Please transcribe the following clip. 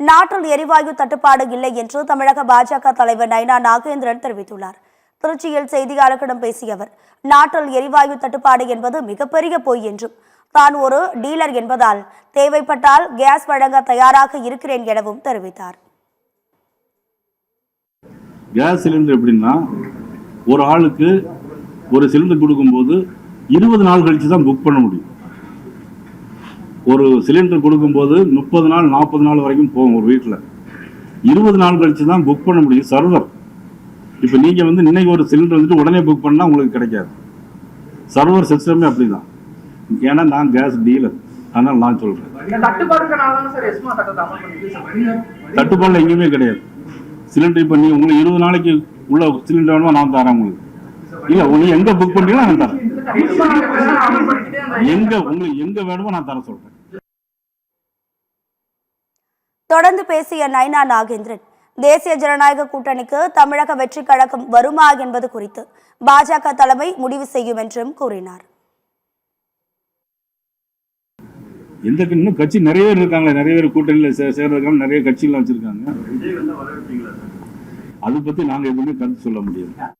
நாட்டில் எரிவாயு தட்டுப்பாடு இல்லை என்று தமிழக பாஜக தலைவர் நைனா நாகேந்திரன் தெரிவித்துள்ளார். திருச்சியில் செய்தியாளர்களிடம் பேசிய அவர், நாட்டில் எரிவாயு தட்டுப்பாடு என்பது மிகப்பெரிய பொய் என்றும், தான் ஒரு டீலர் என்பதால் தேவைப்பட்டால் கேஸ் வழங்க தயாராக இருக்கிறேன் எனவும் தெரிவித்தார். கேஸ் சிலிண்டர் எப்படின்னா, ஒரு ஆளுக்கு ஒரு சிலிண்டர் கொடுக்கும்போது 20 நாள் கழிச்சு தான் புக் பண்ண முடியும். ஒரு சிலிண்டர் கொடுக்கும்போது 30 நாள் 40 நாள் வரைக்கும் போகும். ஒரு வீட்டில் 20 நாள் கழிச்சு தான் புக் பண்ண முடியும் சர்வர். இப்போ நீங்கள் வந்து இன்னைக்கு ஒரு சிலிண்டர் வந்துட்டு உடனே புக் பண்ணால் உங்களுக்கு கிடைக்காது. சர்வர் சிஸ்டமே அப்படிதான். ஏன்னா நான் கேஸ் டீலர், அதனால் நான் சொல்கிறேன். தட்டுப்பாடு எங்கேயுமே கிடையாது. சிலிண்டர் இப்போ நீங்கள் உங்களுக்கு 20 நாளைக்கு உள்ள சிலிண்டர் வேணுமா நான் தரேன் உங்களுக்கு. இல்லை நீங்கள் எங்கே புக் பண்ணுறீங்களோ நான் தரேன். உங்களுக்கு எங்கே வேணுமோ நான் தர சொல்கிறேன். தொடர்ந்து பேசிய நைனா நாகேந்திரன், தேசிய ஜனநாயக கூட்டணிக்கு தமிழக வெற்றி கழகம் வருமா என்பது குறித்து பாஜக தலைமை முடிவு செய்யும் என்றும் கூறினார். இன்னும் கட்சி நிறைய பேர் இருக்காங்க, நிறைய பேர் கூட்டணியில் சேர்றதுக்கான நிறைய கட்சிகள் வச்சிருக்காங்க. அதை பத்தி நாங்க எதுவுமே கருத்து சொல்ல முடியாது.